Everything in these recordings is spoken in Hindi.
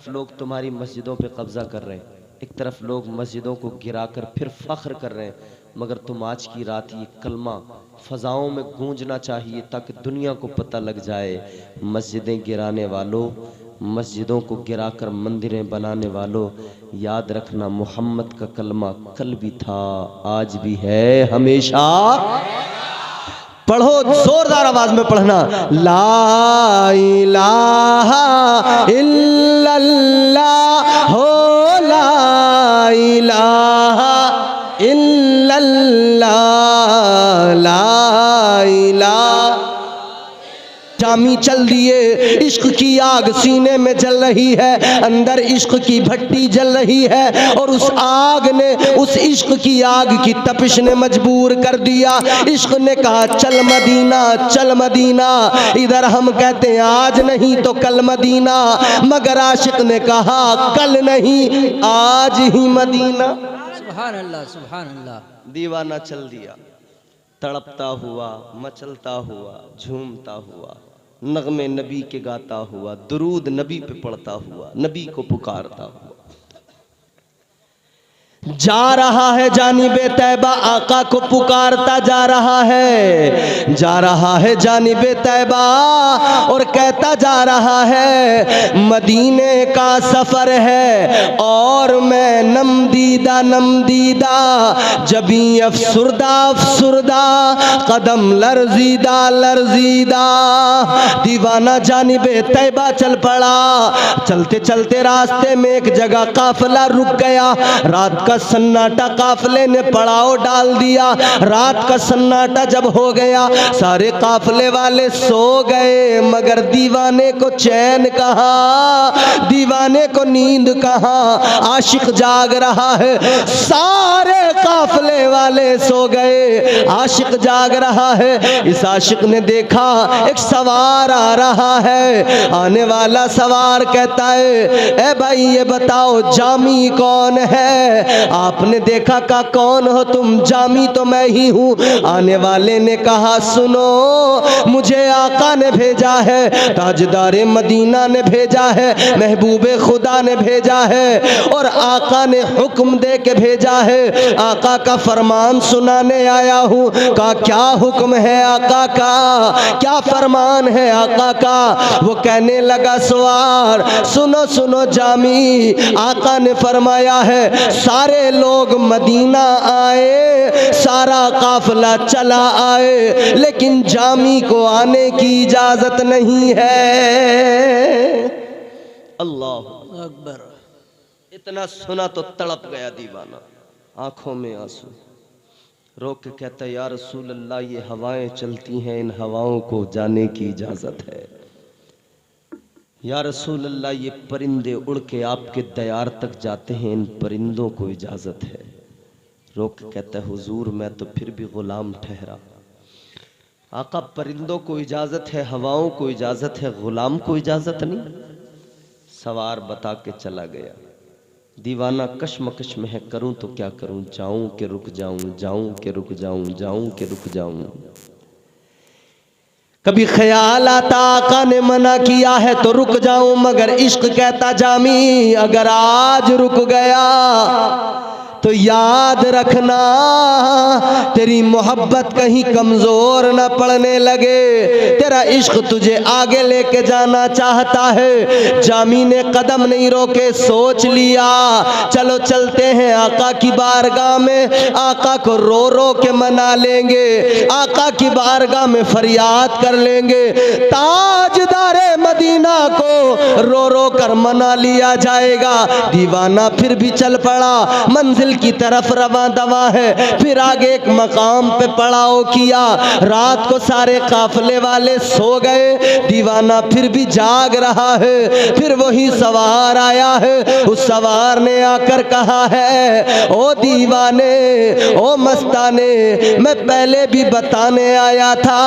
तरफ लोग तुम्हारी मस्जिदों पे कब्जा कर रहे हैं, एक तरफ लोग मस्जिदों को गिराकर फिर फख्र कर रहे हैं, मगर तुम आज की रात ये कलमा फ़ज़ाओं में गूंजना चाहिए ताकि दुनिया को पता लग जाए, मस्जिदें गिराने वालों, मस्जिदों को गिराकर मंदिरें बनाने वालों, याद रखना मोहम्मद का कलमा कल भी था, आज भी है, हमेशा। पढ़ो, जोरदार आवाज में पढ़ना, ला इलाहा इल्लल्लाह हो, ला इलाहा इल्लल्लाह, ला इलाहा। जामी चल दिए, इश्क की आग सीने में जल रही है, अंदर इश्क की भट्टी जल रही है, और उस आग ने, उस इश्क की आग की तपिश ने मजबूर कर दिया। इश्क ने कहा चल मदीना, चल मदीना। इधर हम कहते हैं आज नहीं तो कल मदीना, मगर आशिक ने कहा कल नहीं आज ही मदीना। सुभान अल्लाह, सुभान अल्लाह। दीवाना चल दिया, तड़पता हुआ, मचलता हुआ, झूमता हुआ, नगमे नबी के गाता हुआ, दुरूद नबी पे पढ़ता हुआ, नबी को पुकारता हुआ जा रहा है जानिबे तैबा, आका को पुकारता जा रहा है, जा रहा है जानिबे तैबा, और कहता जा रहा है मदीने का सफर है और मैं नमदीदा नमदीदा, जबी अफसुरदा अफसुरदा, कदम लर्जीदा लर्जीदा। दीवाना जानिबे तैबा चल पड़ा। चलते चलते रास्ते में एक जगह काफिला रुक गया। रात का सन्नाटा काफिले ने पड़ाव डाल दिया। रात का सन्नाटा जब हो गया, सारे काफिले वाले सो गए, मगर दीवाने को चैन कहाँ, दीवाने को नींद कहाँ। आशिक जाग रहा है, सारे काफिले वाले सो गए, आशिक जाग रहा है। इस आशिक ने देखा एक सवार आ रहा है। आने वाला सवार कहता है ए भाई ये बताओ जामी कौन है। आपने देखा का कौन हो तुम? जामी तो मैं ही हूँ। आने वाले ने कहा सुनो, मुझे आका ने भेजा है, ताजदारे मदीना ने भेजा है, महबूबे खुदा ने भेजा है, और आका ने हुक्म दे के भेजा है। आका का फरमान सुनाने आया हूँ। का क्या हुक्म है आका का, क्या फरमान है आका का? वो कहने लगा सवार सुनो सुनो जामी, आका ने फरमाया है सारे लोग मदीना आए, सारा काफिला चला आए, लेकिन जामी को आने की इजाजत नहीं है। अल्लाह अकबर। इतना सुना तो तड़प गया दीवाना, आंखों में आंसू, रोक के कहता है या रसूल अल्लाह ये हवाएं चलती हैं, इन हवाओं को जाने की इजाजत है। या रसूल अल्लाह ये परिंदे उड़ के आपके दयार तक जाते हैं, इन परिंदों को इजाजत है। रोक के कहता है हुजूर मैं तो फिर भी गुलाम ठहरा। आका परिंदों को इजाजत है, हवाओं को इजाजत है, गुलाम को इजाजत नहीं। सवार बता के चला गया। दीवाना कश्मकश में है, करूं तो क्या करूं, जाऊं कि रुक जाऊं, जाऊं कि रुक जाऊं, जाऊं कि रुक जाऊं। कभी ख्याल आता आका ने मना किया है तो रुक जाऊं, मगर इश्क कहता जामी अगर आज रुक गया तो याद रखना तेरी मोहब्बत कहीं कमजोर न पड़ने लगे। तेरा इश्क तुझे आगे लेके जाना चाहता है। जामी ने कदम नहीं रोके, सोच लिया चलो चलते हैं आका की बारगाह में, आका को रो रो के मना लेंगे, आका की बारगाह में फरियाद कर लेंगे। ताजदारे मदीना को रो रो कर मना लिया जाएगा। दीवाना फिर भी चल पड़ा, मंजिल की तरफ रवा दवा है। फिर आगे एक मकाम पे पड़ाव किया। रात को सारे काफिले वाले सो गए, दीवाना फिर भी जाग रहा है। फिर वही सवार आया है। उस सवार ने आकर कहा है ओ दीवाने, ओ मस्ताने, मैं पहले भी बताने आया था,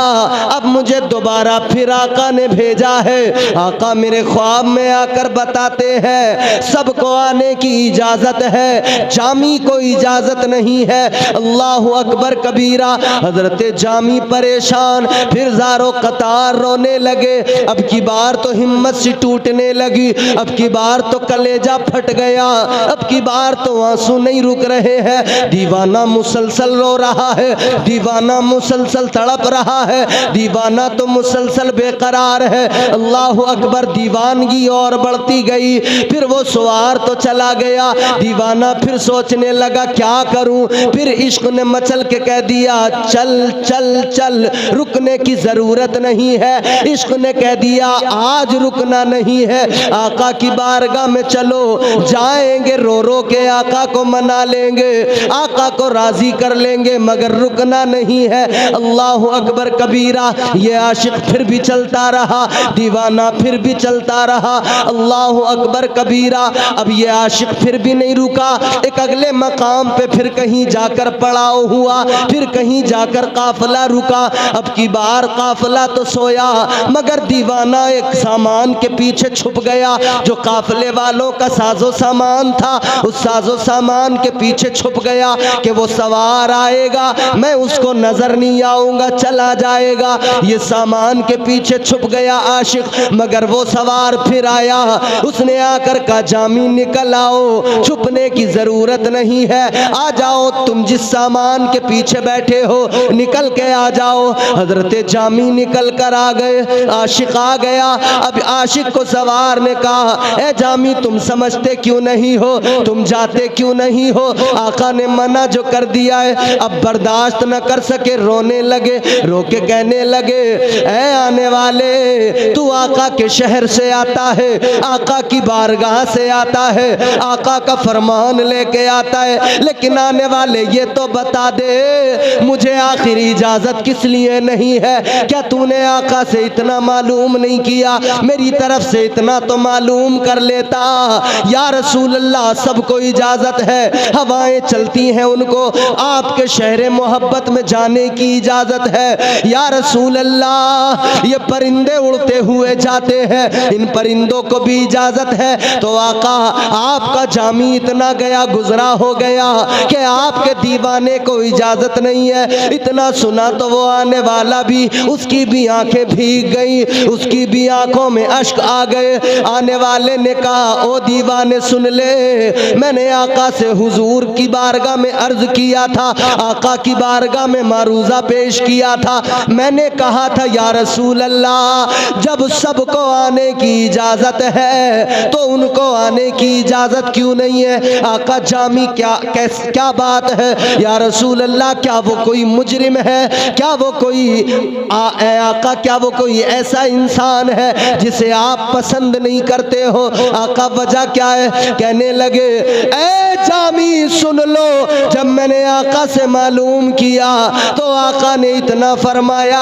अब मुझे दोबारा फिर आका ने भेजा है। आका मेरे ख्वाब में आकर बताते हैं सबको आने की इजाजत है। जामी जामी को इजाजत नहीं है। अल्लाह अकबर कबीरा। हजरत जामी परेशान, फिर ज़ारो कतार रोने लगे। अब की बार तो हिम्मत सी टूटने लगी, अब की बार तो कलेजा फट गया, अब की बार तो आंसू नहीं रुक रहे हैं। दीवाना मुसलसल रो रहा है, दीवाना मुसलसल तड़प रहा है, दीवाना तो मुसलसल बेकरार है। अल्लाह अकबर। दीवानगी और बढ़ती गई। फिर वो सवार तो चला गया, दीवाना फिर सोचने लगा क्या करूं। फिर इश्क ने मचल के कह दिया चल चल चल, रुकने की जरूरत नहीं है। इश्क ने कह दिया आज रुकना नहीं है, आका की बारगाह में चलो, जाएंगे रो रो के आका को मना लेंगे, आका को राजी कर लेंगे, मगर रुकना नहीं है। अल्लाह अकबर कबीरा। ये आशिक फिर भी चलता रहा, दीवाना फिर भी चलता रहा। अल्लाह अकबर कबीरा। अब ये आशिक फिर भी नहीं रुका। एक अगले मकाम पे फिर कहीं जाकर पड़ाव हुआ, फिर कहीं जाकर काफिला रुका। अब की बार काफिला तो सोया, मगर दीवाना एक सामान के पीछे छुप गया, जो काफिले वालों का साजो सामान था। उस साजो सामान के पीछे छुप गया कि वो सवार आएगा, मैं उसको नजर नहीं आऊंगा, चला जाएगा। ये सामान के पीछे छुप गया आशिक, मगर वो सवार फिर आया। उसने आकर कहा जामी निकल आओ, छुपने की जरूरत नहीं है, आ जाओ, तुम जिस सामान के पीछे बैठे हो निकल के आ जाओ। हजरत जामी निकल कर आ गए, आशिक आ गया। अब आशिक को सवार ने कहा ए जामी तुम समझते क्यों नहीं हो, तुम जाते क्यों नहीं हो, आका ने मना जो कर दिया है। अब बर्दाश्त न कर सके, रोने लगे, रो के कहने लगे ए आने वाले, तू आका के शहर से आता है, आका की बारगाह से आता है, आका का फरमान लेके आता है, लेकिन आने वाले ये तो बता दे मुझे आखिरी इजाजत किस लिए नहीं है। क्या तूने आका से इतना मालूम नहीं किया, मेरी तरफ से इतना तो मालूम कर लेता। या रसूल अल्लाह सबको इजाजत है, हवाएं चलती हैं उनको आपके शहर मोहब्बत में जाने की इजाजत है। या रसूल अल्लाह ये परिंदे उड़ते हुए जाते हैं, इन परिंदों को भी इजाजत है। तो आका आपका जामी इतना गया गुजरा हो गया कि आपके दीवाने को इजाजत नहीं है। इतना सुना तो वो आने वाला भी, उसकी भी आंखें भीग गई, उसकी भी आंखों में अश्क आ गए। आने वाले ने कहा ओ दीवाने सुन ले, मैंने आका से हुजूर की बारगाह में अर्ज किया था, आका की बारगाह में मारूजा पेश किया था। मैंने कहा था या रसूल अल्लाह जब सबको आने की इजाजत है तो उनको आने की इजाजत क्यों नहीं है। आका जामी क्या बात है या रसूल अल्लाह, क्या वो कोई मुजरिम है, क्या वो कोई आका क्या वो कोई ऐसा इंसान है जिसे आप पसंद नहीं करते हो। आका वजह क्या है। कहने लगे ए जामी सुन लो, जब मैंने आका से मालूम किया तो आका ने इतना फरमाया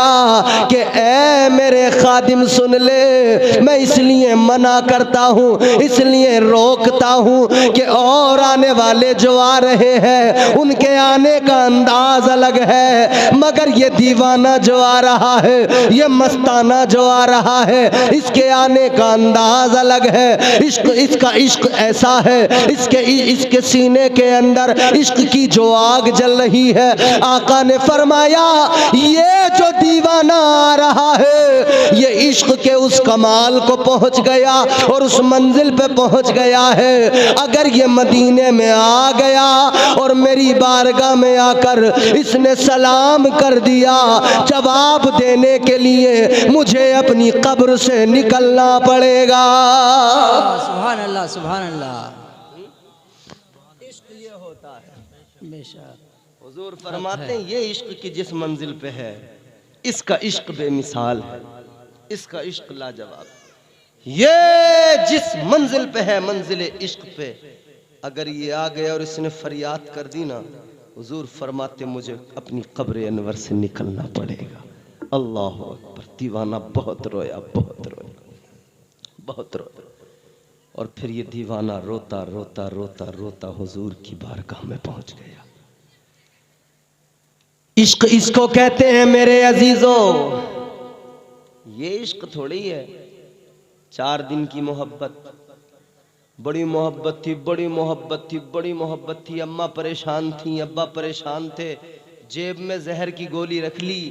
कि ए मेरे खादिम सुन ले, मैं इसलिए मना करता हूँ, इसलिए रोकता हूँ कि और आने वाले जो आ रहे हैं उनके आने का अंदाज अलग है, मगर ये दीवाना जो आ रहा है, ये मस्ताना जो आ रहा है, इसके आने का अंदाज अलग है। इसका इश्क ऐसा है, इसके सीने के अंदर इश्क की जो आग जल रही है। आका ने फरमाया ये जो दीवाना आ रहा है ये इश्क के उस कमाल को पहुंच गया और उस मंजिल पे पहुंच गया है। अगर ये मदीने में आ गया और मेरी बारगाह में आकर इसने सलाम कर दिया, जवाब देने के लिए मुझे अपनी कब्र से निकलना पड़ेगा। सुभान अल्लाह सुभान अल्लाह। इश्क ये होता है। बेशक हुजूर फरमाते हैं ये इश्क की जिस मंजिल पे है, इसका इश्क बेमिसाल है, इसका इश्क लाजवाब। ये जिस मंजिल पे है, मंजिल इश्क पे, अगर ये आ गया और इसने फरियाद कर दी ना, हुजूर फरमाते मुझे अपनी कब्र अनवर से निकलना पड़ेगा। अल्लाह अकबर। दीवाना बहुत रोया, बहुत रोया, बहुत रोया। और फिर ये दीवाना रोता रोता रोता रोता हुजूर की बारगाह में पहुंच गया। इश्क इसको कहते हैं मेरे अजीजों, ये इश्क थोड़ी है 4 दिन की मोहब्बत, बड़ी मोहब्बत थी, बड़ी मोहब्बत थी, बड़ी मोहब्बत थी। अम्मा परेशान थी, अब्बा परेशान थे। जेब में जहर की गोली रख ली।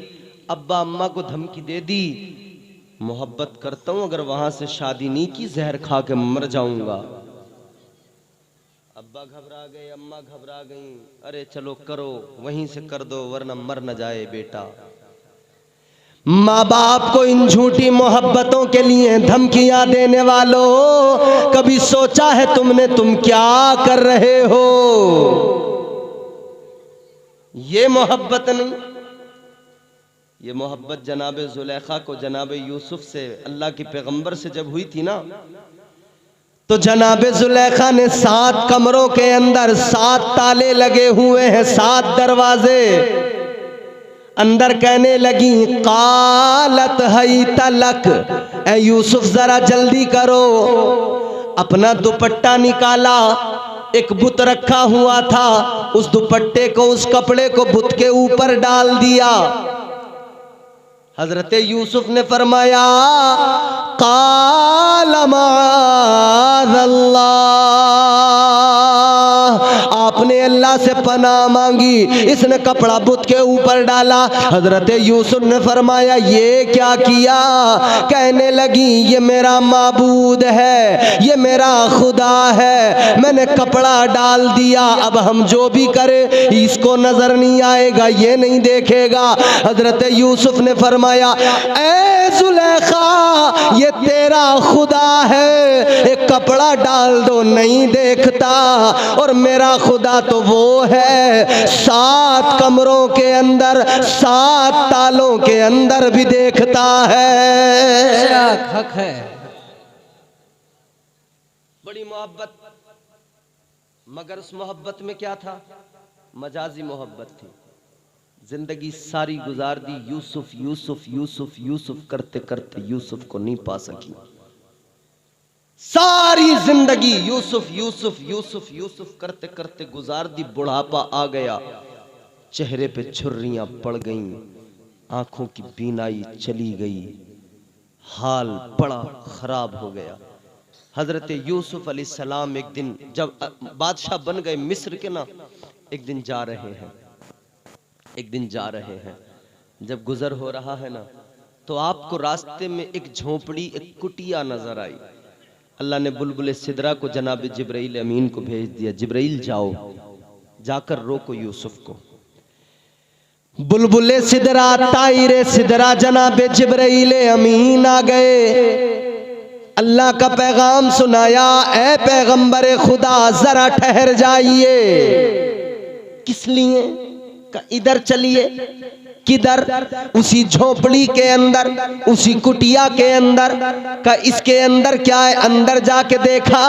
अब्बा अम्मा को धमकी दे दी, मोहब्बत करता हूं, अगर वहां से शादी नहीं की जहर खा के मर जाऊंगा। अब्बा घबरा गए, अम्मा घबरा गईं। अरे चलो करो, वहीं से कर दो वरना मर न जाए बेटा। माँ बाप को इन झूठी मोहब्बतों के लिए धमकियां देने वालों, कभी सोचा है तुमने तुम क्या कर रहे हो? ये मोहब्बत नहीं, ये मोहब्बत जनाब जुलेखा को जनाब यूसुफ से, अल्लाह के पैगंबर से जब हुई थी ना, तो जनाब जुलेखा ने 7 कमरों के अंदर 7 ताले लगे हुए हैं, 7 दरवाजे। अंदर कहने लगी, कालत हई तलक, ए यूसुफ जरा जल्दी करो। अपना दुपट्टा निकाला, एक बुत रखा हुआ था, उस दुपट्टे को, उस कपड़े को बुत के ऊपर डाल दिया। हजरत यूसुफ ने फरमाया, काल माअल्लाह, आपने अल्लाह से पनाह मांगी, इसने कपड़ा बुत के ऊपर डाला। हजरत यूसुफ ने फरमाया, ये क्या किया? कहने लगी, ये मेरा माबूद है, ये मेरा खुदा है, मैंने कपड़ा डाल दिया, अब हम जो भी करें इसको नजर नहीं आएगा, ये नहीं देखेगा। हजरत यूसुफ ने फरमाया, ए जुलेखा, ये तेरा खुदा है, एक कपड़ा डाल दो नहीं देखता, और मेरा खुदा तो वो है 7 कमरों के अंदर 7 तालों के अंदर भी देखता है। हक है। बड़ी मोहब्बत, मगर उस मोहब्बत में क्या था? मजाजी मोहब्बत थी। जिंदगी सारी गुजार दी यूसुफ यूसुफ यूसुफ यूसुफ करते करते यूसुफ को नहीं पा सकी। सारी जिंदगी यूसुफ यूसुफ यूसुफ यूसुफ करते करते गुजार दी। बुढ़ापा आ गया, चेहरे पे छुर्रियां पड़ गईं, आंखों की बीनाई चली गई, हाल बड़ा खराब हो गया। हजरत यूसुफ अलैहिस्सलाम एक दिन जब बादशाह बन गए मिस्र के ना, एक दिन जा रहे हैं, जब गुजर हो रहा है ना, तो आपको रास्ते में एक झोपड़ी, एक कुटिया नजर आई। अल्लाह ने बुलबुल सिदरा को जनाब जिब्राइल अमीन को भेज दिया, जिब्राइल जाओ, जाकर रोको यूसुफ को। बुलबुल सिदरा, ताइरे सिदरा, जनाब जिब्राइल अमीन आ गए, अल्लाह का पैगाम सुनाया, ए पैगंबर खुदा जरा ठहर जाइए। किस लिए? इधर चलिए। किधर? उसी झोपड़ी के अंदर, उसी कुटिया के अंदर का। इसके अंदर क्या है? अंदर जाके देखा,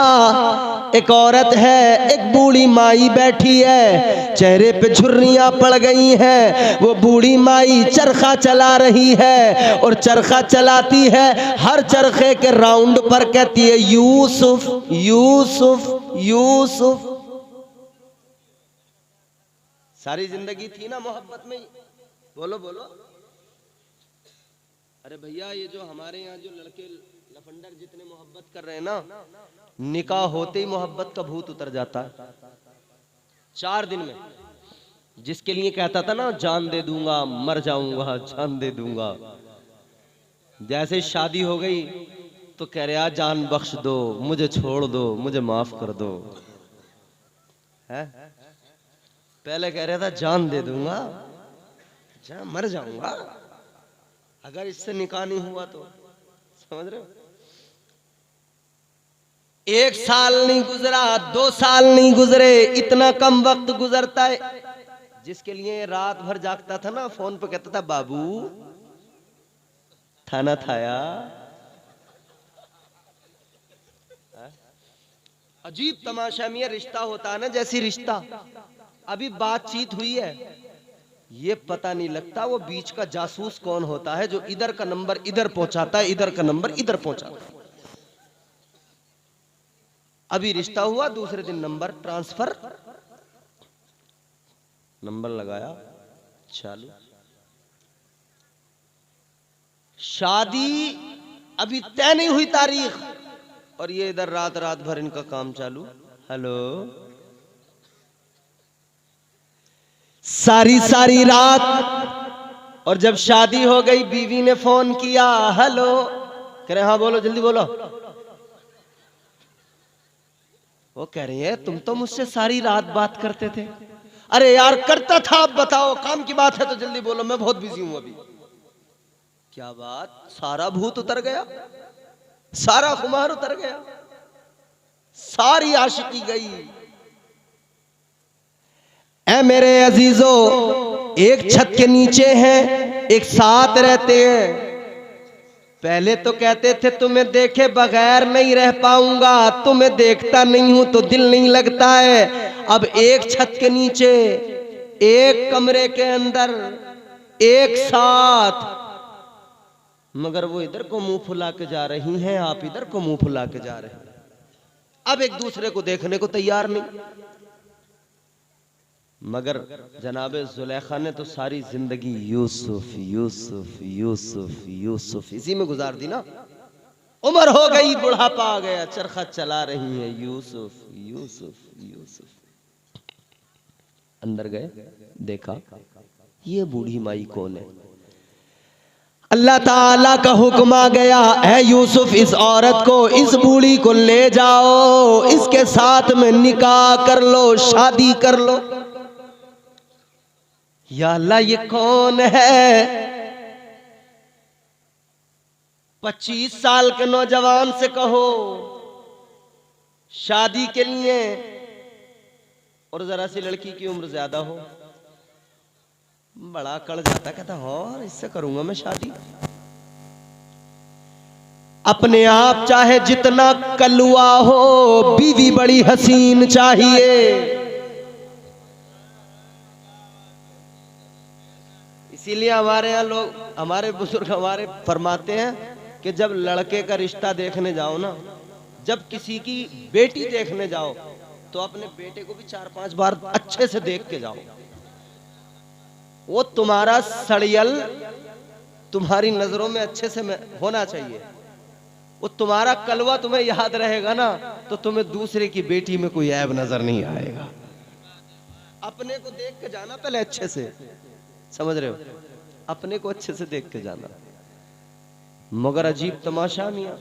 एक औरत है, एक बूढ़ी माई बैठी है, चेहरे पे झुर्रियां पड़ गई हैं। वो बूढ़ी माई चरखा चला रही है, और चरखा चलाती है, हर चरखे के राउंड पर कहती है, यूसुफ यूसुफ यूसुफ। सारी जिंदगी थी ना मोहब्बत में। बोलो बोलो। अरे भैया, ये जो हमारे यहाँ जो लड़के लफंडर जितने मोहब्बत कर रहे हैं ना, निकाह होते ही मोहब्बत का भूत उतर जाता है 4 दिन में। जिसके लिए कहता था ना, जान दे दूंगा, मर जाऊंगा, जान दे दूंगा, जैसे ही शादी हो गई तो कह रहे, जान बख्श दो, मुझे छोड़ दो, मुझे माफ कर दो। है? पहले कह रहा था जान दे दूंगा, मर जाऊंगा अगर इससे निकाह नहीं हुआ तो। समझ रहे हो? 1 साल नहीं गुजरा, 2 साल नहीं गुजरे, इतना कम वक्त गुजरता है। जिसके लिए रात भर जागता था ना, फोन पे कहता था, बाबू खाना खाया। अजीब तमाशा में रिश्ता होता है ना, जैसी रिश्ता अभी बातचीत हुई है, ये पता नहीं लगता वो बीच का जासूस कौन होता है, जो इधर का नंबर इधर पहुंचाता है, इधर का नंबर इधर पहुंचाता है। अभी रिश्ता हुआ, दूसरे दिन नंबर ट्रांसफर, नंबर लगाया, चालू। शादी अभी तय नहीं हुई तारीख, और ये इधर रात रात भर इनका काम चालू। हेलो, सारी सारी रात। और जब शादी हो गई बीवी ने फोन किया, हेलो, कह रहे हाँ बोलो, जल्दी बोलो। वो कह रही है तुम तो मुझसे सारी रात बात करते थे। अरे यार करता था, अब बताओ, काम की बात है तो जल्दी बोलो, मैं बहुत बिजी हूं अभी। क्या बात, सारा भूत उतर गया, सारा खुमार उतर गया, सारी आशिकी गई। ऐ मेरे अजीजों, एक छत के नीचे हैं, एक साथ रहते हैं। पहले तो कहते थे तुम्हें देखे बगैर नहीं रह पाऊंगा, तुम्हें देखता नहीं हूं तो दिल नहीं लगता है। अब एक छत के नीचे, एक कमरे के अंदर, एक साथ, मगर वो इधर को मुंह फुला के जा रही हैं, आप इधर को मुंह फुला के जा रहे हैं। अब एक दूसरे को देखने को तैयार नहीं। मगर जनाबे जुलेखा ने तो सारी जिंदगी यूसुफ यूसुफ यूसुफ यूसुफ इसी में गुजार दी ना। उम्र हो गई, बुढ़ापा आ गया, चरखा चला रही है, यूसुफ यूसुफ यूसुफ। अंदर गए, देखा ये बूढ़ी माई कौन है। अल्लाह ताला का हुक्म आ गया, है यूसुफ इस औरत को, इस बूढ़ी को ले जाओ, इसके साथ में निकाह कर लो, शादी कर लो। या अल्लाह ये कौन है? 25 साल के नौजवान से कहो शादी के लिए, और जरा सी लड़की की उम्र ज्यादा हो, बड़ा कड़ जाता, कहता और इससे करूंगा मैं शादी। अपने आप चाहे जितना कलुआ हो, बीवी बड़ी हसीन चाहिए। इसीलिए हमारे यहाँ लोग, हमारे बुजुर्ग हमारे फरमाते हैं कि जब लड़के का रिश्ता देखने जाओ ना, जब किसी की बेटी देखने जाओ, तो अपने बेटे को भी 4-5 बार अच्छे से देख के जाओ। वो तुम्हारा सड़ियल तुम्हारी नजरों में अच्छे से होना चाहिए। वो तुम्हारा कलवा तुम्हें याद रहेगा ना, तो तुम्हें दूसरे की बेटी में कोई ऐब नजर नहीं आएगा। अपने को देख के जाना पहले अच्छे से, समझ रहे हो, अपने को अच्छे से देख के जाना। मगर अजीब तमाशा मियां,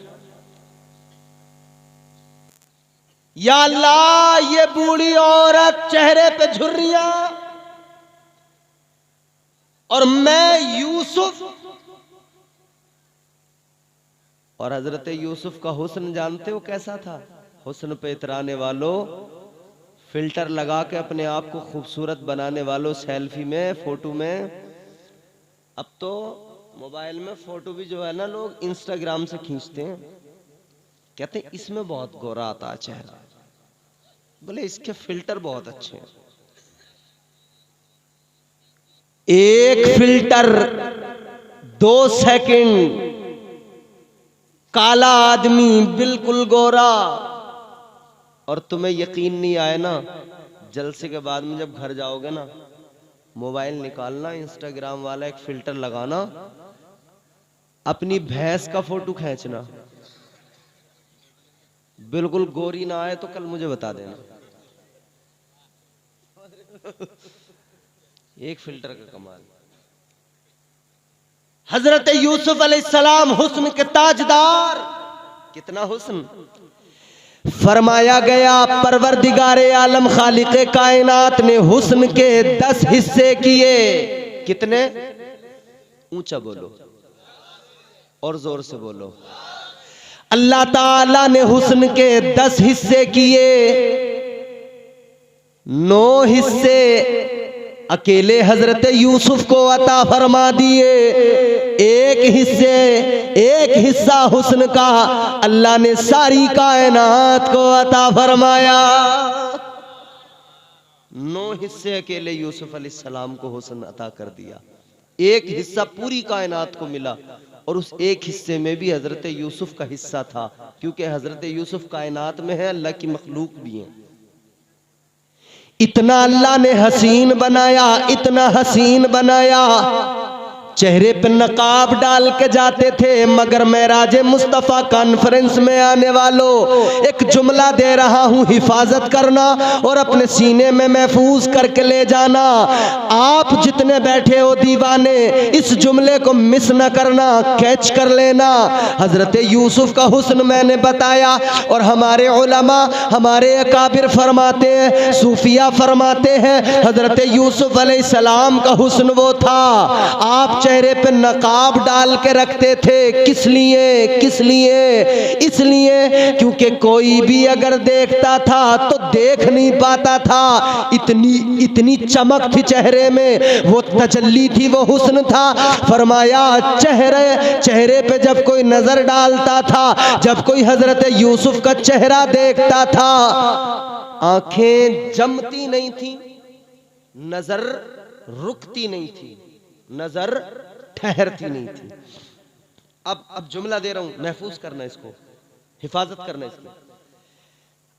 या अल्लाह ये बूढ़ी औरत चेहरे पे झुर्रियां, और मैं यूसुफ। और हजरत यूसुफ का हुस्न जानते हो कैसा था? हुस्न पे इतराने वालों, फिल्टर लगा के अपने आप को खूबसूरत बनाने वालों, सेल्फी में, फोटो में। अब तो मोबाइल में फोटो भी जो है ना, लोग इंस्टाग्राम से खींचते हैं, कहते हैं इसमें बहुत गोरा आता है चेहरा, बोले इसके फिल्टर बहुत अच्छे हैं। एक फिल्टर 2 सेकंड, काला आदमी बिल्कुल गोरा। और तुम्हें यकीन नहीं आए ना, जलसे के बाद में जब घर जाओगे ना, मोबाइल निकालना, इंस्टाग्राम वाला एक फिल्टर लगाना, अपनी भैंस का फोटो खींचना, बिल्कुल गोरी ना आए तो कल मुझे बता देना। एक फिल्टर का कमाल। हजरत यूसुफ अलैहिस्सलाम हुस्न के ताजदार, कितना हुस्न। फरमाया गया परवरदिगारे आलम खालिके कायनात ने हुस्न के 10 हिस्से किए। कितने? ऊंचा बोलो और जोर से बोलो। अल्लाह ताला ने हुस्न के 10 हिस्से किए। 9 हिस्से अकेले हजरत यूसुफ को अता फरमा दिए। एक हिस्सा हुस्न का अल्लाह ने सारी कायनात को अता फरमाया। 9 हिस्से अकेले यूसुफ अलैहिस्सलाम को हुस्न अता कर दिया। एक हिस्सा पूरी कायनात को मिला, और उस एक हिस्से में भी हजरत यूसुफ का हिस्सा था, क्योंकि हजरत यूसुफ कायनात में है, अल्लाह की मखलूक भी है। इतना अल्लाह ने हसीन बनाया, इतना हसीन बनाया चेहरे पे नकाब डाल के जाते थे। मगर मेराज मुस्तफ़ा कॉन्फ्रेंस में आने वालों, एक जुमला दे रहा हूँ, हिफाजत करना और अपने सीने में महफूज करके ले जाना। आप जितने बैठे हो दीवाने, इस जुमले को मिस न करना, कैच कर लेना। हजरत यूसुफ का हुस्न मैंने बताया और हमारे उलमा, हमारे अकाबिर फरमाते हैं, सूफिया फरमाते हैं, हजरत यूसुफ अलैहिस्सलाम का हुस्न वो था। आप चेहरे पे नकाब डाल के रखते थे। किस लिए? किस लिए? इसलिए क्योंकि कोई भी अगर देखता था तो देख नहीं पाता था। इतनी चमक थी चेहरे में, वो तजल्ली थी, वो हुस्न था। फरमाया चेहरे पे जब कोई नजर डालता था, जब कोई हजरत यूसुफ का चेहरा देखता था, आंखें जमती नहीं थी, नजर रुकती नहीं थी, नजर ठहरती नहीं थी। अब जुमला दे रहा हूं, महफूज करना इसको, हिफाजत करना इसको।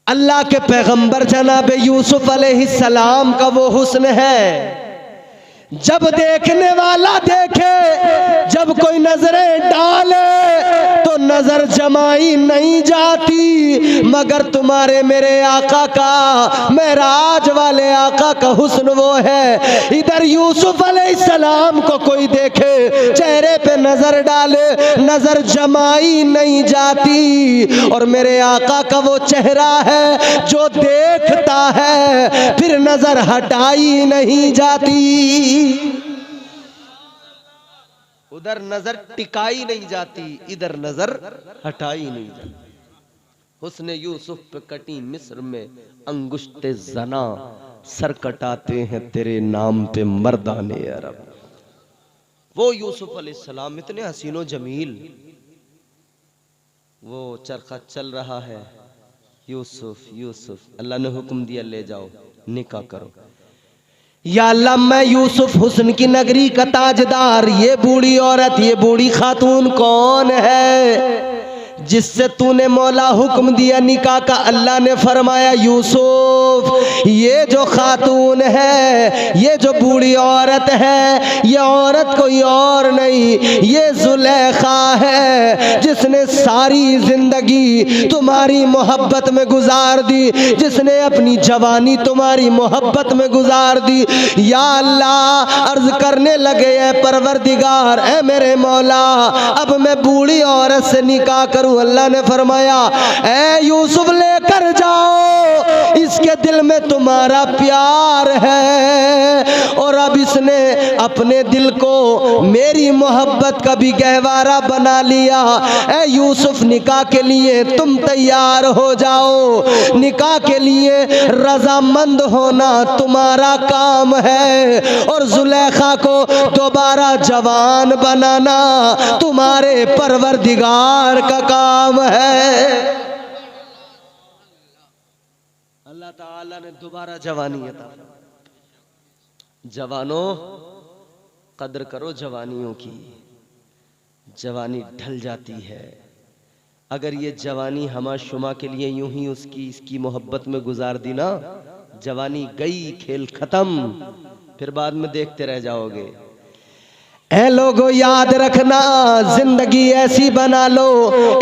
अल्लाह के पैगंबर जनाब यूसुफ अलैहिस्सलाम का वो हुस्न है, जब देखने वाला देखे, जब कोई नजरें डाले तो नजर जमाई नहीं जाती। मगर तुम्हारे मेरे आका का, मेराज वाले आका का हुस्न वो है। इधर यूसुफ अलैहिस्सलाम को कोई देखे, चेहरे पे नजर डाले, नजर जमाई नहीं जाती। और मेरे आका का वो चेहरा है जो देखता है फिर नजर हटाई नहीं जाती। उधर नजर टिकाई नहीं जाती, इधर नजर हटाई नहीं जाती। हुस्न यूसुफ पे कटी मिस्र में अंगुश्ते जना, सर कटाते हैं तेरे नाम पे मर्दाने अरब। वो यूसुफ अलैहिस्सलाम इतने हसीनो जमील, वो चरखा चल रहा है, यूसुफ यूसुफ, अल्लाह ने हुक्म दिया ले जाओ निकाह करो। या अल्लाह मैं यूसुफ हुस्न की नगरी का ताजदार, ये बूढ़ी औरत, ये बूढ़ी खातून कौन है जिससे तूने मौला हुक्म दिया निकाह का? अल्लाह ने फरमाया यूसुफ ये जो खातून है, ये जो बूढ़ी औरत है, ये औरत कोई और नहीं, ये जुलेखा है जिसने सारी जिंदगी तुम्हारी मोहब्बत में गुजार दी, जिसने अपनी जवानी तुम्हारी मोहब्बत में गुजार दी। या अल्लाह अर्ज करने लगे है परवरदिगार, ऐ मेरे मौला अब मैं बूढ़ी औरत से निकाह करूं। अल्लाह ने फरमाया ऐ यूसुफ लेकर जाओ, इसके दिल में तुम्हारा प्यार है और अब इसने अपने दिल को मेरी मोहब्बत का भी गहवारा बना लिया। ऐ यूसुफ निकाह के लिए तुम तैयार हो जाओ, निकाह के लिए रजामंद होना तुम्हारा काम है और जुलेखा को दोबारा जवान बनाना तुम्हारे परवरदिगार का काम है। अल्लाह ताला ने दोबारा जवानी अता। जवानों कदर करो जवानियों की, जवानी ढल जाती है। अगर ये जवानी हमा शुमा के लिए यूं ही इसकी मोहब्बत में गुजार दी ना, जवानी गई, खेल खत्म, फिर बाद में देखते रह जाओगे। ऐ लोगों याद रखना, जिंदगी ऐसी बना लो,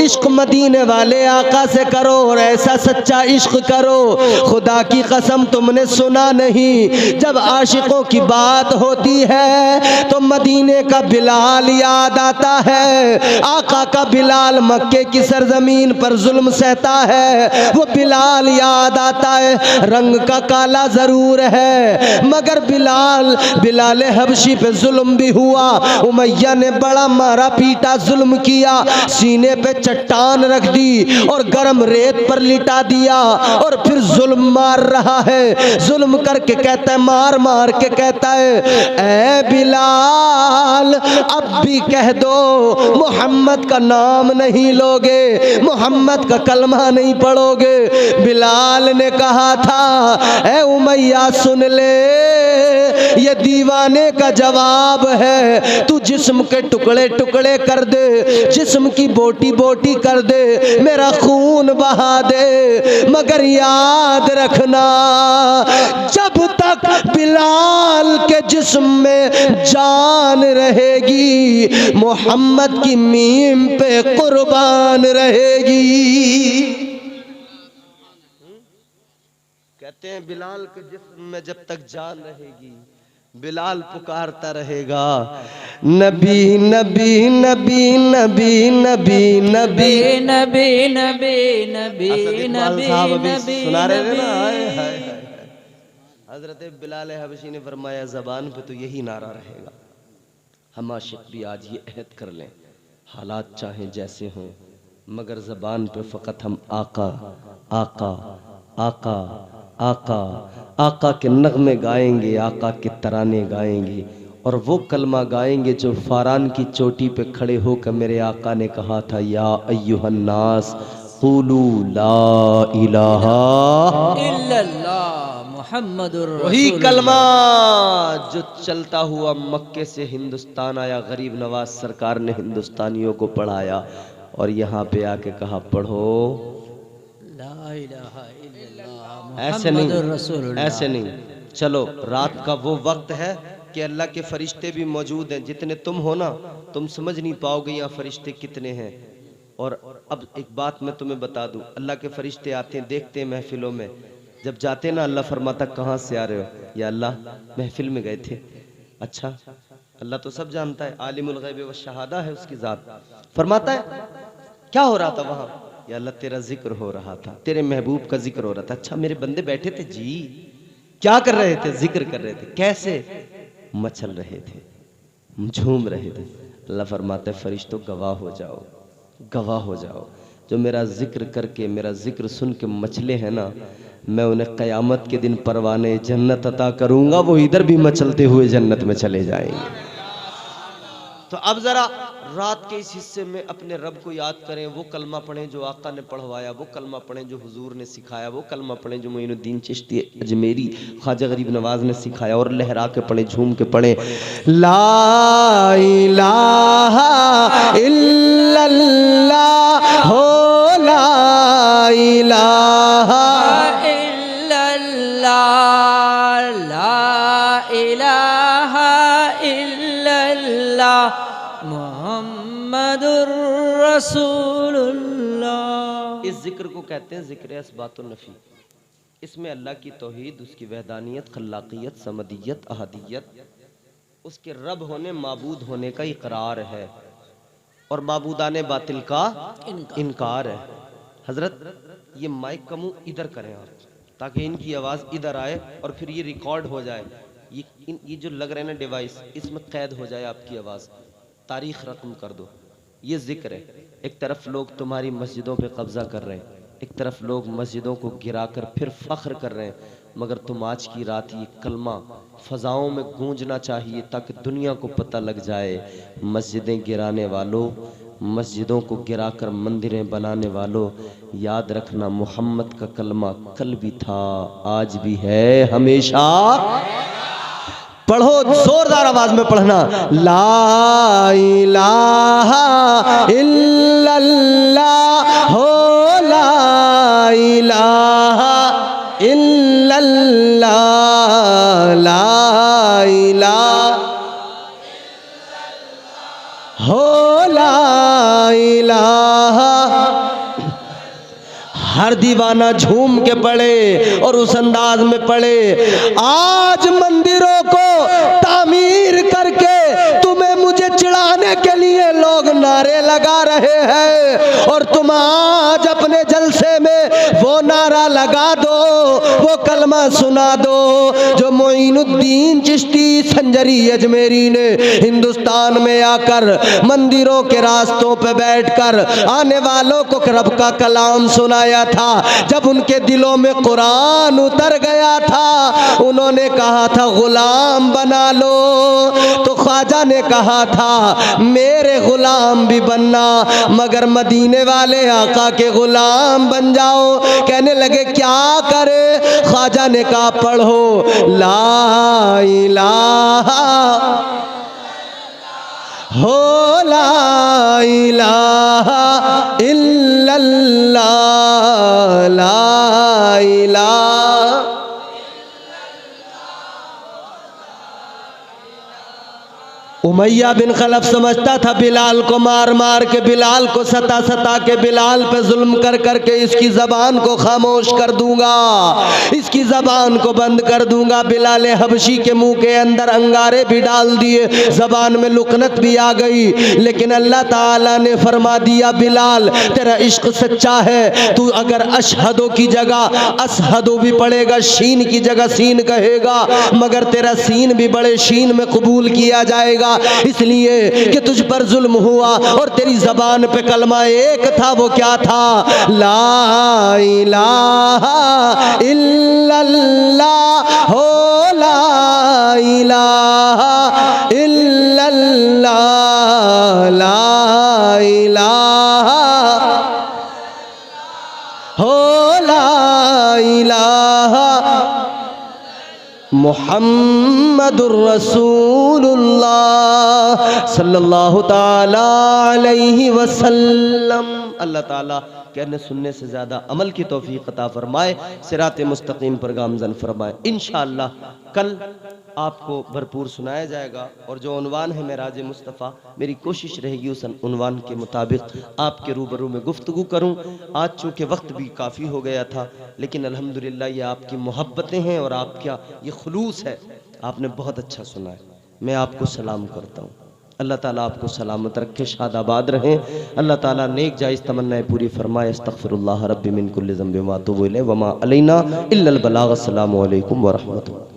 इश्क मदीने वाले आका से करो और ऐसा सच्चा इश्क करो। खुदा की कसम तुमने सुना नहीं, जब आशिकों की बात होती है तो मदीने का बिलाल याद आता है। आका का बिलाल मक्के की सरजमीन पर जुल्म सहता है, वो बिलाल याद आता है। रंग का काला जरूर है मगर बिलाल हबशी पे जुल्म भी हुआ। उमैया ने बड़ा मारा पीटा, जुल्म किया, सीने पे चट्टान रख दी और गर्म रेत पर लिटा दिया और फिर जुल्म मार रहा है। जुल्म करके कहता है, मार मार के कहता है ऐ बिलाल अब भी कह दो मोहम्मद का नाम नहीं लोगे, मोहम्मद का कलमा नहीं पढ़ोगे। बिलाल ने कहा था ऐ उमैया सुन ले, ये दीवाने का जवाब है। तू जिस्म के टुकड़े टुकड़े कर दे, जिस्म की बोटी बोटी कर दे, मेरा खून बहा दे, मगर याद रखना जब तक बिलाल के जिस्म में जान रहेगी, मोहम्मद की मीम पे कुर्बान रहेगी। कहते हैं बिलाल के जिस्म में जब तक जान रहेगी, बिलाल पुकारता रहेगा नबी नबी नबी नबी नबी नबी नबी नबी नबी नबी नबी सुना रहे थे ना। हाय हाय हाय। हजरत बिलाल हबशी ने फरमाया ज़बान पे तो यही नारा रहेगा। हम आशिक भी आज ये अहद कर लें, हालात चाहे जैसे हों, मगर ज़बान पे फ़कत हम आका आका आका आका आका के नगमे गाएंगे, आका के तराने गाएंगे, और वो कलमा गाएंगे जो फारान की चोटी पे खड़े होकर मेरे आका ने कहा था, या अय्युहन्नास क़ूलू ला इलाहा इल्लल्लाह मुहम्मदुर वही रसूलुल्लाह। कलमा जो चलता हुआ मक्के से हिंदुस्तान आया, गरीब नवाज सरकार ने हिंदुस्तानियों को पढ़ाया और यहाँ पे आके कहा पढ़ो। ला इलाहा इल्लल्लाह ऐसे मुहम्मदुर नहीं, रसूलुल्लाह। ऐसे नहीं। चलो रात का वो वक्त है कि अल्लाह के फरिश्ते भी मौजूद हैं। जितने तुम हो ना, तुम समझ नहीं पाओगे यहाँ फरिश्ते कितने हैं। और अब एक बात मैं तुम्हें बता दूं, अल्लाह के फरिश्ते आते हैं, देखते हैं महफिलों में, जब जाते ना अल्लाह फरमाता कहाँ से आ रहे हो? या अल्लाह महफिल में गए थे। अच्छा, अल्लाह तो सब जानता है, आलिमुल गैब व शहादा है उसकी जात। फरमाता है क्या हो रहा था वहां? या अल्लाह तेरा जिक्र हो रहा था, तेरे महबूब का जिक्र हो रहा था। अच्छा, मेरे बंदे बैठे थे जी, क्या कर रहे थे? जिक्र कर रहे थे। कैसे? मचल रहे थे, झूम रहे थे। अल्लाह फरमाता है फरिश्तों गवाह हो जाओ, गवाह हो जाओ, जो मेरा जिक्र करके मेरा जिक्र सुन के मचले हैं ना, मैं उन्हें क़यामत के दिन परवाने जन्नत अता करूंगा, वो इधर भी मचलते हुए जन्नत में चले जाएंगे। तो अब जरा रात के इस हिस्से में अपने रब को याद करें, वो कलमा पढ़ें जो आका ने पढ़वाया, वो कलमा पढ़ें जो हुजूर ने सिखाया, वो कलमा पढ़ें जो मोइनुद्दीन चिश्ती अजमेरी ख्वाजा गरीब नवाज ने सिखाया, और लहरा के पढ़ें, झूम के पढ़ें, ला इलाहा इल्लल्लाह हो, ला इलाहा इल्लल्लाह, ला इलाहा इल्लल्लाह मुहम्मदुर रसूलुल्लाह। इस जिक्र को कहते हैं जिक्र असबातुन नफी। इसमें अल्लाह की तौहीद, उसकी वहदानियत, खल्लाकियत, समदियत, अहदियत, उसके रब होने, माबूद होने का इकरार है, और माबूदाने बातिल का इनकार है। हजरत ये माइक का मुंह इधर करें आप, ताकि इनकी आवाज़ इधर आए और फिर ये रिकॉर्ड हो जाए। ये जो लग रहे हैं ना डिवाइस, इसमें कैद हो जाए आपकी आवाज़, तारीख रकम कर दो। ये जिक्र है। एक तरफ लोग तुम्हारी मस्जिदों पे कब्जा कर रहे हैं, एक तरफ लोग मस्जिदों को गिराकर फिर फख्र कर रहे हैं, मगर तुम आज की रात ये कलमा फ़ज़ाओं में गूंजना चाहिए, ताकि दुनिया को पता लग जाए, मस्जिदें गिराने वालों, मस्जिदों को गिराकर मंदिरें बनाने वालों, याद रखना मोहम्मद का कलमा कल भी था, आज भी है, हमेशा। पढ़ो, जोरदार आवाज में पढ़ना, ला इलाहा इल्लल्लाह हो, ला इलाहा इल्लल्लाह, ला इलाहा हो, ला इलाहा। हर दीवाना झूम के पढ़े और उस अंदाज में पढ़े। आज मंदिरों को तामीर करके तुम्हें मुझे चिढ़ाने के लिए लोग नारे लगा रहे हैं, और तुम आज अपने जलसे में वो नारा लगा दो, वो कलमा सुना दो जो मोइनुद्दीन चिश्ती संजरी अजमेरी ने हिंदुस्तान में आकर मंदिरों के रास्तों पे बैठकर आने वालों को रब का कलाम सुनाया था। जब उनके दिलों में कुरान उतर गया था, उन्होंने कहा था गुलाम बना लो, तो ख्वाजा ने कहा था मेरे गुलाम भी बनना, मगर मदीने वाले आका के गुलाम बन जाओ। कहने लगे क्या करे? ख्वाजा ने कहा पढ़ो ला इलाहा हो ला इलाहा इल्लल्लाह ला इलाहा। उमैया बिन खलफ समझता था बिलाल को मार मार के, बिलाल को सता सता के, बिलाल पे जुल्म कर कर के इसकी ज़बान को खामोश कर दूंगा, इसकी ज़बान को बंद कर दूंगा। बिलाल हबशी के मुंह के अंदर अंगारे भी डाल दिए, ज़बान में लुकनत भी आ गई, लेकिन अल्लाह ताला ने फरमा दिया बिलाल तेरा इश्क सच्चा है, तू अगर अशहदो की जगह असहदो भी पढ़ेगा, शीन की जगह सीन कहेगा, मगर तेरा सीन भी बड़े शीन में कबूल किया जाएगा, इसलिए कि तुझ पर जुल्म हुआ और तेरी ज़बान पे कलमा एक था। वो क्या था? ला इलाहा इल्लल्लाह हो ला इलाहा इल्लल्लाह ला इलाहा हो ला इलाहा मुहम्मदुर रसूलुल्लाह सल्लल्लाहु ताला अलैहि वसल्लम। अल्लाह ताला कहने सुनने से ज़्यादा अमल की तौफीक अता फरमाए, सिरात मुस्तकीम पर गामज़न फरमाए। इंशाअल्लाह कल आपको भरपूर सुनाया जाएगा, और जो उन्वान है मेराज मुस्तफ़ा, मेरी कोशिश रहेगी उस उन्वान के मुताबिक आपके रूबरू में गुफ्तगू करूं। आज चूँकि वक्त भी काफ़ी हो गया था, लेकिन अल्हम्दुलिल्लाह ये आपकी मोहब्बतें हैं और आपका ये खुलूस है, आपने बहुत अच्छा सुना है। मैं आपको सलाम करता हूँ। अल्लाह ताला आपको सलामत रखे, शादाबाद रहें। अल्लाह ताला नेक जायज़ तमन्नाएं पूरी फरमाए। अस्तग़फिरुल्लाह रब्बी मिन कुल्लि ज़ंबिन व अतूबु इलैहि व मा अलैना इल्लल बलाग। अस्सलामु अलैकुम व रहमतुल्लाह।